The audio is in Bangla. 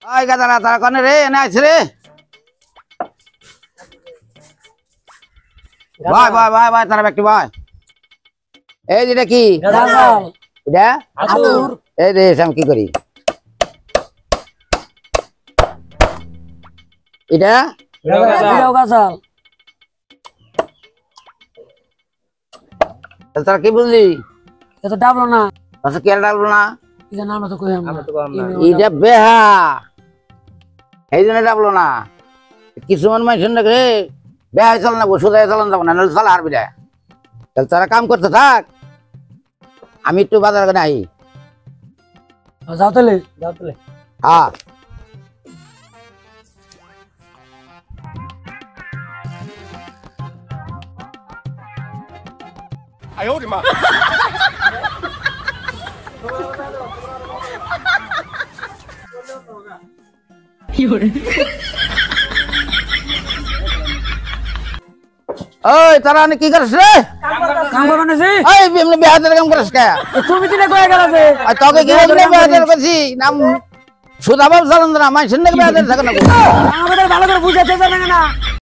ওই গাদারা তারা কোনে রে এনে আইছে রে ভাই ভাই ভাই ভাই তারা ব্যক্তি ভাই এই যেটা কি এটা আলুর এই রে আমি কি করি এটা গাছাল তারা কি বুঝলি এটা ডাবলো না আচ্ছা কে ডাবলো না এটা নাম তো কই আমরা এটা বেহা এই জন্য ডাবলো না কিছুমান মানুষ রে বেহা চল না সোজা চলন যাবো না চল হারবি রে তাহলে তারা কাম করতে থাক আমি একটু বাজার করে আই যাও তাহলে হ্যাঁ ওই তারা কি করিস রে কাম করবে না সে এই এমনি বেহাদের কাম করিস কে তুমি দিনে কয়ে গেল যে আর তোকে কি এমনি বেহাদের করছি নাম সুদাবাব চালান না মানুষের নাকি বেহাদের থাকে না আমাদের ভালো করে বুঝাতে জানে না